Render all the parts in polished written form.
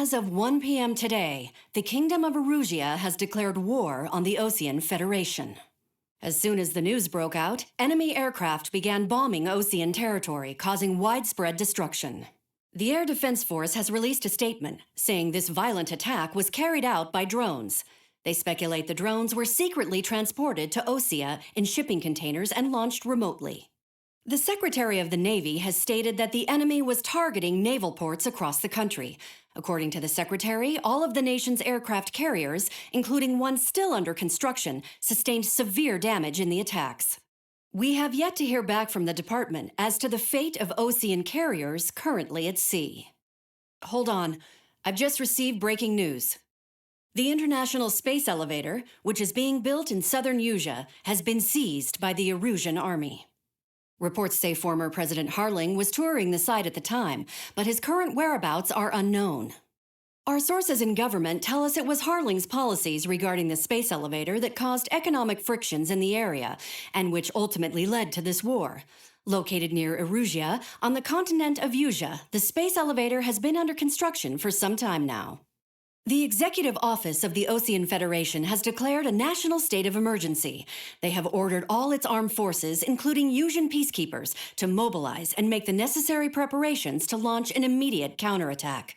As of 1 p.m. today, the Kingdom of Erusia has declared war on the Osean Federation. As soon as the news broke out, enemy aircraft began bombing Osean territory, causing widespread destruction. The Air Defense Force has released a statement saying this violent attack was carried out by drones. They speculate the drones were secretly transported to Osea in shipping containers and launched remotely. The Secretary of the Navy has stated that the enemy was targeting naval ports across the country. According to the Secretary, all of the nation's aircraft carriers, including one still under construction, sustained severe damage in the attacks. We have yet to hear back from the department as to the fate of Osean carriers currently at sea. Hold on, I've just received breaking news. The International Space Elevator, which is being built in southern Usea, has been seized by the Erusian army. Reports say former President Harling was touring the site at the time, but his current whereabouts are unknown. Our sources in government tell us it was Harling's policies regarding the space elevator that caused economic frictions in the area, and which ultimately led to this war. Located near Erusia, on the continent of Usea, the space elevator has been under construction for some time now. The Executive Office of the Osean Federation has declared a national state of emergency. They have ordered all its armed forces, including Usian peacekeepers, to mobilize and make the necessary preparations to launch an immediate counterattack.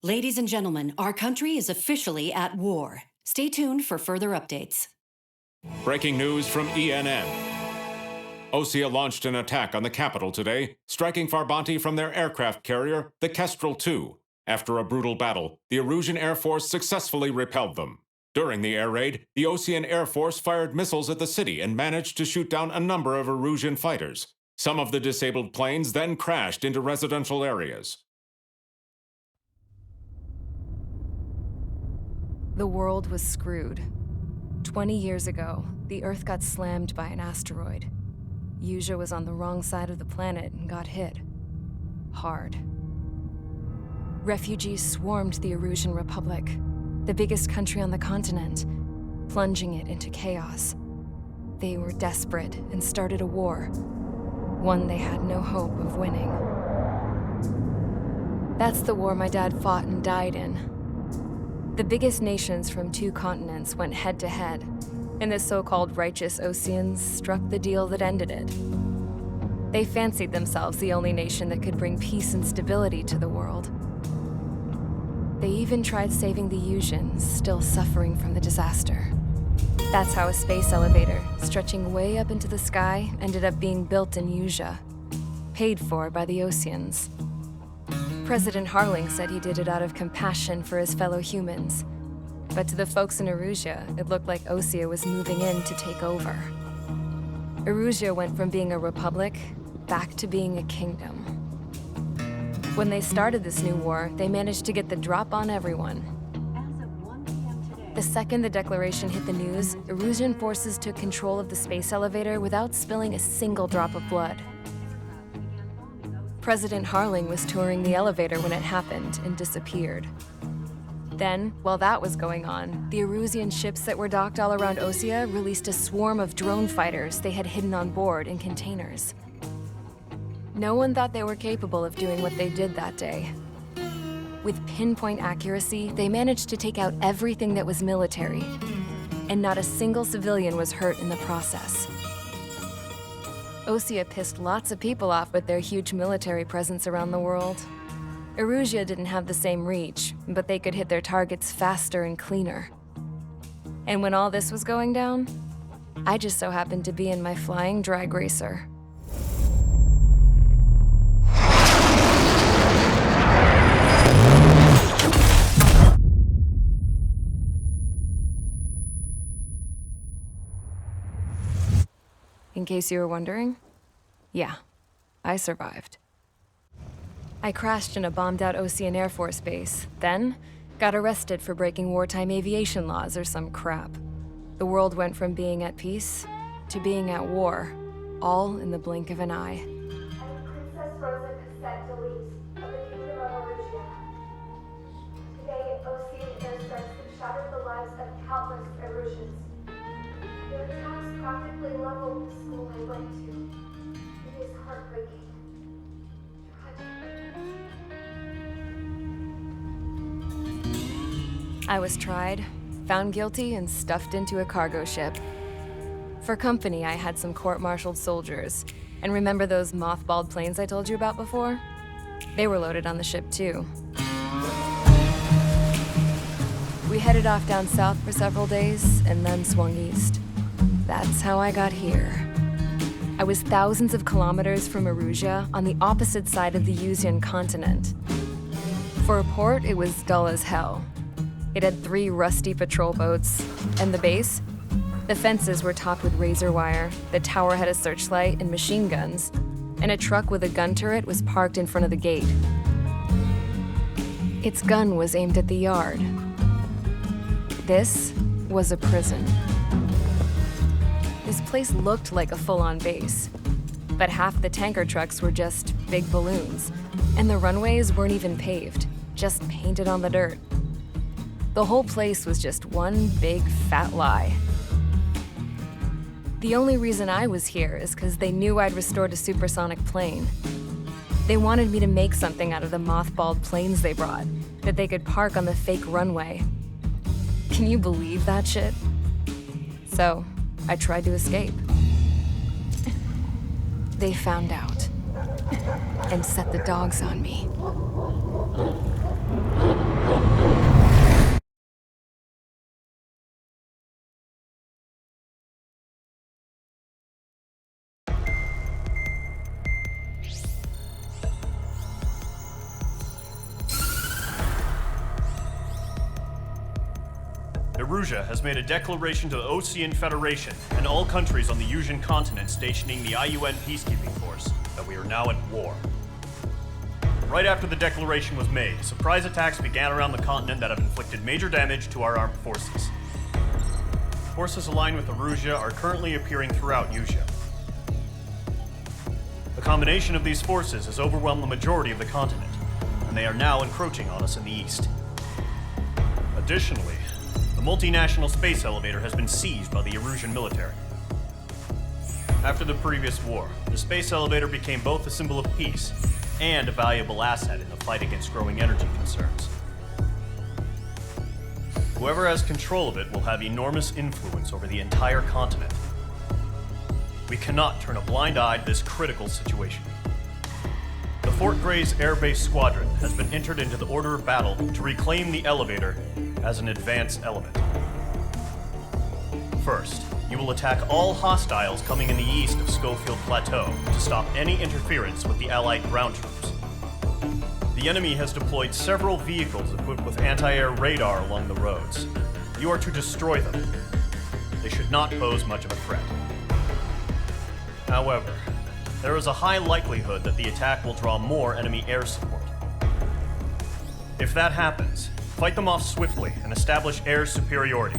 Ladies and gentlemen, our country is officially at war. Stay tuned for further updates. Breaking news from ENN. Osea launched an attack on the capital today, striking Farbanti from their aircraft carrier, the Kestrel II. After a brutal battle, the Erusian Air Force successfully repelled them. During the air raid, the Osean Air Force fired missiles at the city and managed to shoot down a number of Erusian fighters. Some of the disabled planes then crashed into residential areas. The world was screwed. 20 years ago, the Earth got slammed by an asteroid. Usea was on the wrong side of the planet and got hit. Hard. Refugees swarmed the Erusian Republic, the biggest country on the continent, plunging it into chaos. They were desperate and started a war, one they had no hope of winning. That's the war my dad fought and died in. The biggest nations from 2 continents went head-to-head, and the so-called righteous Oseans struck the deal that ended it. They fancied themselves the only nation that could bring peace and stability to the world. They even tried saving the Usians, still suffering from the disaster. That's how a space elevator, stretching way up into the sky, ended up being built in Usea, paid for by the Oseans. President Harling said he did it out of compassion for his fellow humans. But to the folks in Erusia, it looked like Osea was moving in to take over. Erusia went from being a republic back to being a kingdom. When they started this new war, they managed to get the drop on everyone. The second the declaration hit the news, Erusian forces took control of the space elevator without spilling a single drop of blood. President Harling was touring the elevator when it happened and disappeared. Then, while that was going on, the Erusian ships that were docked all around Osea released a swarm of drone fighters they had hidden on board in containers. No one thought they were capable of doing what they did that day. With pinpoint accuracy, they managed to take out everything that was military, and not a single civilian was hurt in the process. Osea pissed lots of people off with their huge military presence around the world. Erusia didn't have the same reach, but they could hit their targets faster and cleaner. And when all this was going down, I just so happened to be in my flying drag racer. In case you were wondering, yeah, I survived. I crashed in a bombed-out Osean Air Force base, then got arrested for breaking wartime aviation laws or some crap. The world went from being at peace to being at war, all in the blink of an eye. Princess Rosa Cassette Delete of the Kingdom of Erusia. Today, Osean airstrikes have shattered the lives of countless Erusians. Their attacks practically leveled the school I went to. It is heartbreaking. Tragic. I was tried, found guilty, and stuffed into a cargo ship. For company, I had some court-martialed soldiers. And remember those mothballed planes I told you about before? They were loaded on the ship too. We headed off down south for several days, and then swung east. That's how I got here. I was thousands of kilometers from Erusia, on the opposite side of the Yuzian continent. For a port, it was dull as hell. It had 3 rusty patrol boats, and the base? The fences were topped with razor wire, the tower had a searchlight and machine guns, and a truck with a gun turret was parked in front of the gate. Its gun was aimed at the yard. This was a prison. This place looked like a full-on base, but half the tanker trucks were just big balloons, and the runways weren't even paved, just painted on the dirt. The whole place was just one big fat lie. The only reason I was here is because they knew I'd restored a supersonic plane. They wanted me to make something out of the mothballed planes they brought, that they could park on the fake runway. Can you believe that shit? So, I tried to escape. They found out, and set the dogs on me. Erusia has made a declaration to the Osean Federation and all countries on the Yuzian continent stationing the IUN peacekeeping force that we are now at war. Right after the declaration was made, surprise attacks began around the continent that have inflicted major damage to our armed forces. Forces aligned with Erusia are currently appearing throughout Yusia. The combination of these forces has overwhelmed the majority of the continent, and they are now encroaching on us in the east. Additionally, the multinational space elevator has been seized by the Erusian military. After the previous war, the space elevator became both a symbol of peace and a valuable asset in the fight against growing energy concerns. Whoever has control of it will have enormous influence over the entire continent. We cannot turn a blind eye to this critical situation. The Fort Gray's Air Base Squadron has been entered into the order of battle to reclaim the elevator as an advance element. First, you will attack all hostiles coming in the east of Schofield Plateau to stop any interference with the Allied ground troops. The enemy has deployed several vehicles equipped with anti-air radar along the roads. You are to destroy them. They should not pose much of a threat. However, there is a high likelihood that the attack will draw more enemy air support. If that happens, fight them off swiftly and establish air superiority.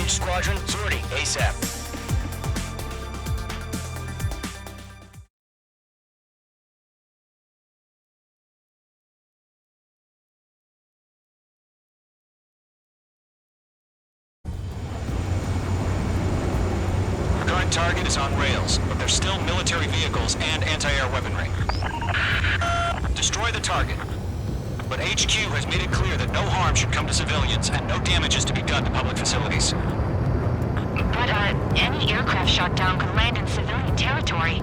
Rouge Squadron, sortie ASAP. Current target is on rails, but there's still military vehicles and anti-air weaponry. Destroy the target. But HQ has made it clear that no harm should come to civilians and no damage is to be done to public facilities. But, any aircraft shot down could land in civilian territory.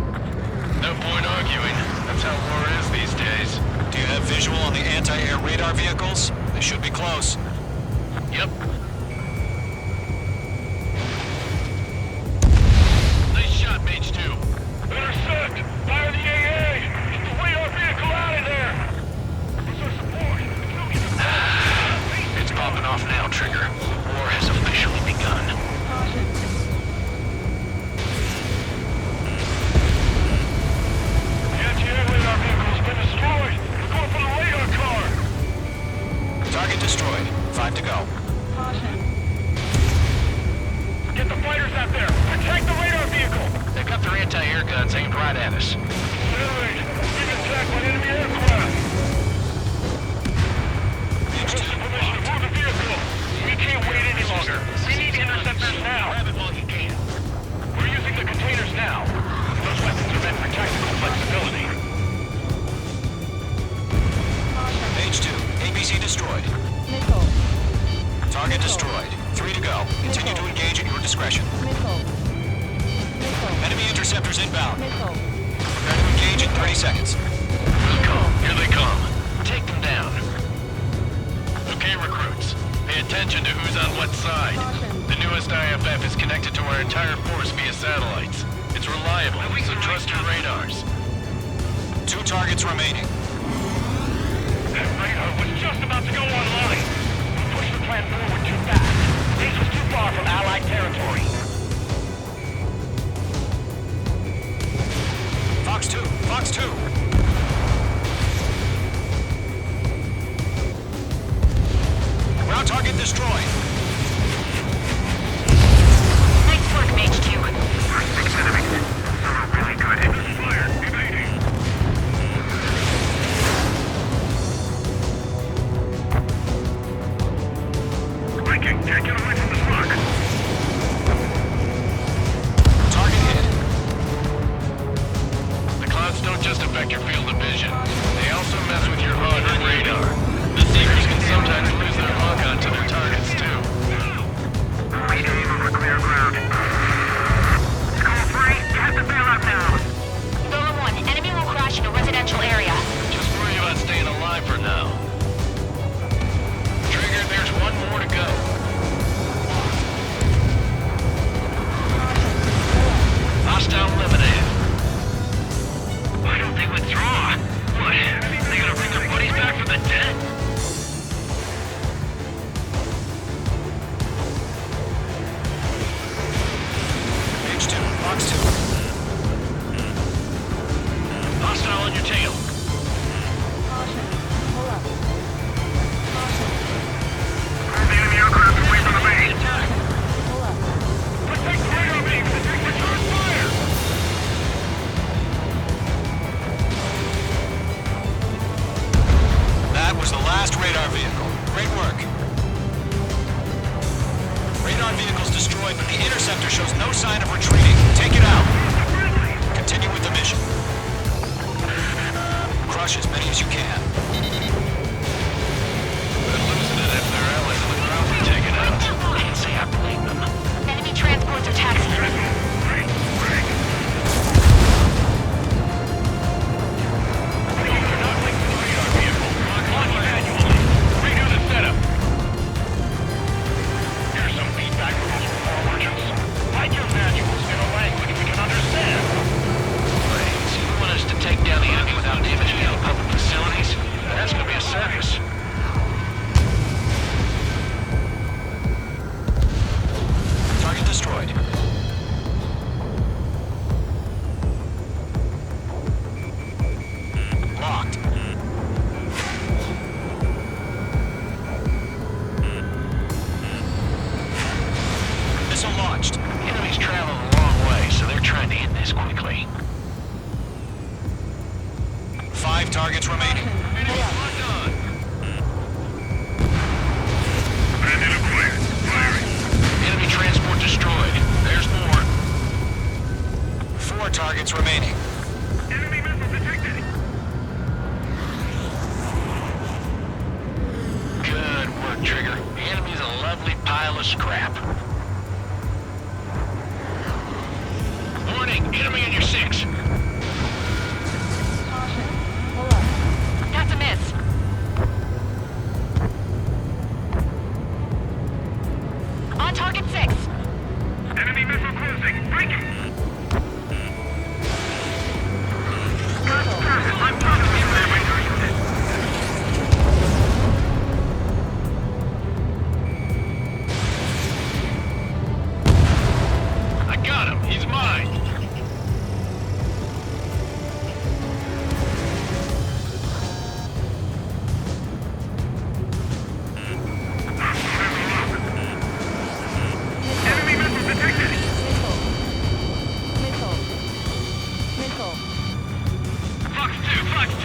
No point arguing. That's how war is these days. Do you have visual on the anti-air radar vehicles? They should be close. Yep. Nice shot, Mage 2. Intercept! Fire the AA! Get the radar vehicle out of there! Where's our support? It's popping off now, Trigger. War has officially begun. The anti-air radar vehicle's been destroyed! We're going for the radar car! Target destroyed. 5 to go. Get the fighters out there! Protect the radar vehicle! They've got their anti-air guns aimed right at us. Alright, being attacked by enemy aircraft! Requesting permission to move the vehicle! We can't wait any longer! We need to intercept them now! Grab it while you can. We're using the containers now. Those weapons are meant for tactical flexibility. Page 2. ABC destroyed. Target destroyed. 3 to go. Continue to engage at your discretion. Enemy interceptors inbound. Prepare to engage in 30 seconds. Here they come. Take them down. Okay, recruits. Pay attention to who's on what side. The newest IFF is connected to our entire force via satellites. It's reliable, so trust your radars. 2 targets remaining. That radar was just about to go online. We pushed the plan forward too fast. This was too far from Allied territory. Fox 2. Fox 2. Ground target destroyed. Nice work, Mage 2. Six enemies. Really good. Fire. Evading. Breaking. Can't get away from the truck. Target hit. The clouds don't just affect your field of vision. They also mess with your HUD and radar. The Seekers can sometimes lose their lock-on to their targets, too. We aim over clear ground. Skull 3, you have to bail out now. Golem 1, enemy will crash in a residential area. Just worry about staying alive for now. Trigger, there's one more to go. Hostile eliminated. I don't think withdraw. What? They gonna bring their buddies back from the dead? Page 2. Fox 2. Hostile on your tail. Move the enemy aircraft away from the base. Protect the radar beams and return fire! That was the last radar vehicle. Great work. Radar vehicle's destroyed, but the interceptor shows no sign of retreating. Take it out. Continue with the mission. Crush as many as you can. They're losing it if their allies on the ground are taken out. Can't say I blame them. Enemy transports are taxiing. They're not linked to the radar vehicle. Launch manually. Redo the setup. Here's some feedback from those war merchants. Write your manuals in a language we can understand. Right, so you want us to take down the enemy without damaging any public facilities? That's gonna be a Missile launched. Enemies travel a long way, so they're trying to end this quickly. 5 targets remaining. Enemy locked on. Enemy transport destroyed. There's more. 4 targets remaining. Enemy missile detected. Good work, Trigger. The enemy's a lovely pile of scrap. Warning, enemy on your 6. That's a miss. On target 6. Enemy missile closing. Breaking. I got him. He's mine. Enemy missile detected. Fox 2, Fox 2.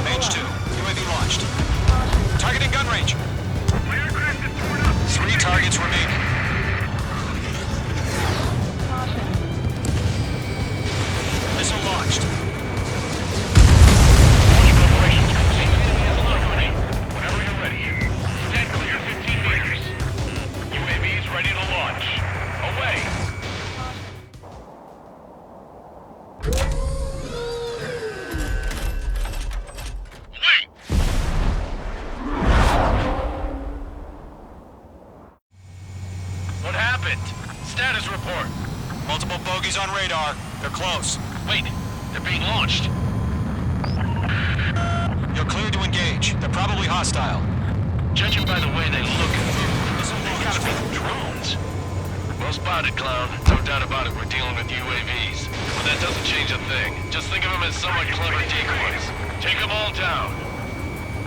Mage 2, UAV launched. Targeting gun range. 3 targets remaining. Missile launched. Whenever you're ready. Stand clear 15 meters. UAV's ready to launch. Away. Wait! What happened? Status report. Multiple bogeys on radar. They're close. Wait, they're being launched. You're cleared to engage. They're probably hostile. Judging by the way they look and move, they gotta be drones. Well spotted, Clown. No doubt about it, we're dealing with UAVs. But that doesn't change a thing. Just think of them as somewhat clever decoys. Take them all down.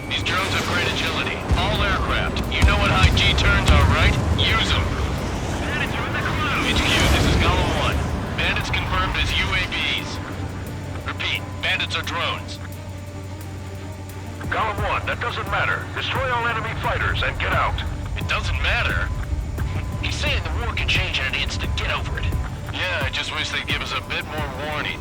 These drones have great agility. All aircraft. You know what high G turns are, right? Use them. Bandits are in the cloud. HQ, this is Golem 1. Bandits confirmed as UAVs. Repeat, bandits are drones. Golem 1, that doesn't matter. Destroy all enemy fighters and get out. It doesn't matter? He's saying the war can change in an instant. Get over it. Yeah, I just wish they'd give us a bit more warning.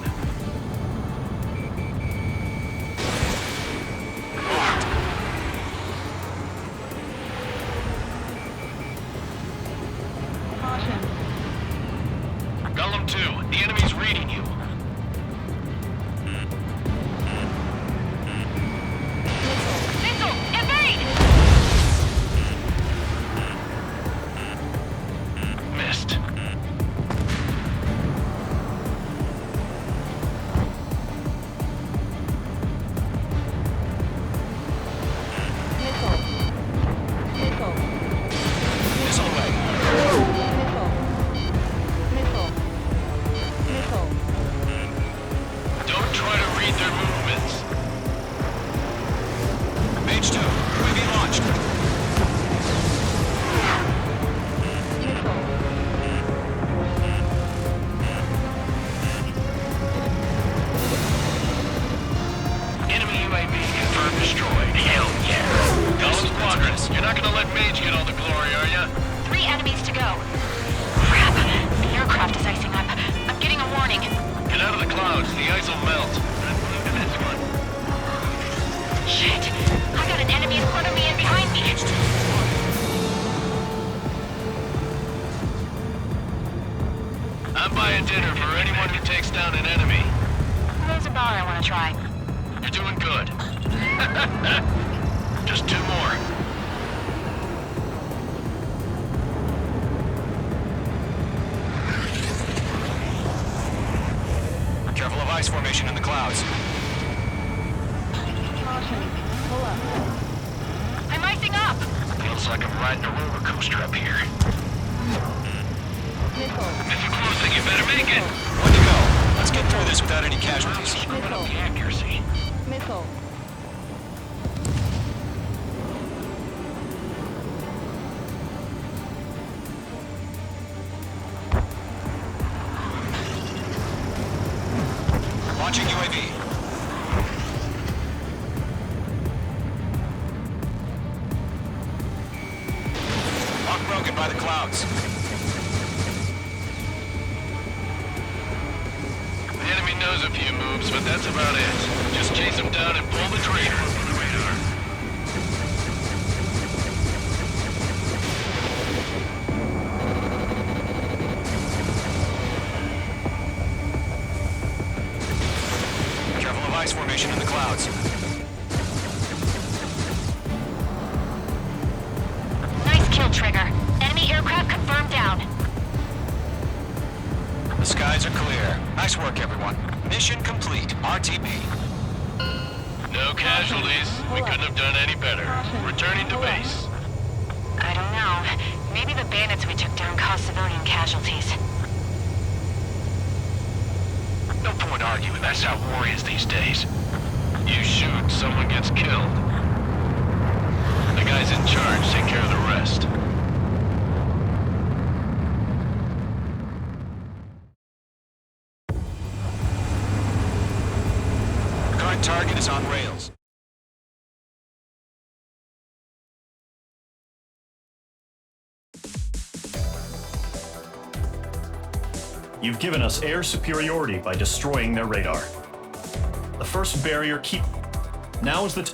Golem 2, the enemy's reading you. Missile, invade! Missed. Missile away. Don't try to read their movements. Mage 2, UAV launched. Enemy UAV confirmed destroyed. Hell yeah. Golem's progress. You're not gonna let Mage get all the glory, are ya? 3 enemies to go. Crap. The aircraft is icing up. I'm getting a warning. Get out of the clouds. The ice will melt. Look at this one. Shit. I got an enemy in front of me and behind me. I'm buying dinner for anyone who takes down an enemy. There's a bar I want to try. You're doing good. Just 2 more. Careful of ice formation in the clouds. Caution. Pull up. Feels like I'm riding a roller coaster up here. Missile closing, you better make it! Way to go. Let's get through this without any casualties. Screwing up the accuracy. Missile. Launching UAV. Lock broken by the clouds. The enemy knows a few moves, but that's about it. Just chase them down and pull the trigger. Careful of ice formation in the clouds. Nice kill, Trigger. Enemy aircraft confirmed down. The skies are clear. Nice work, everyone. Mission complete. RTB. No casualties. We couldn't have done any better. Returning to base. I don't know. Maybe the bandits we took down caused civilian casualties. No point arguing. That's how war is these days. You shoot, someone gets killed. The guys in charge take care of the rest. Current target is on rails. You've given us air superiority by destroying their radar. The first barrier Now is the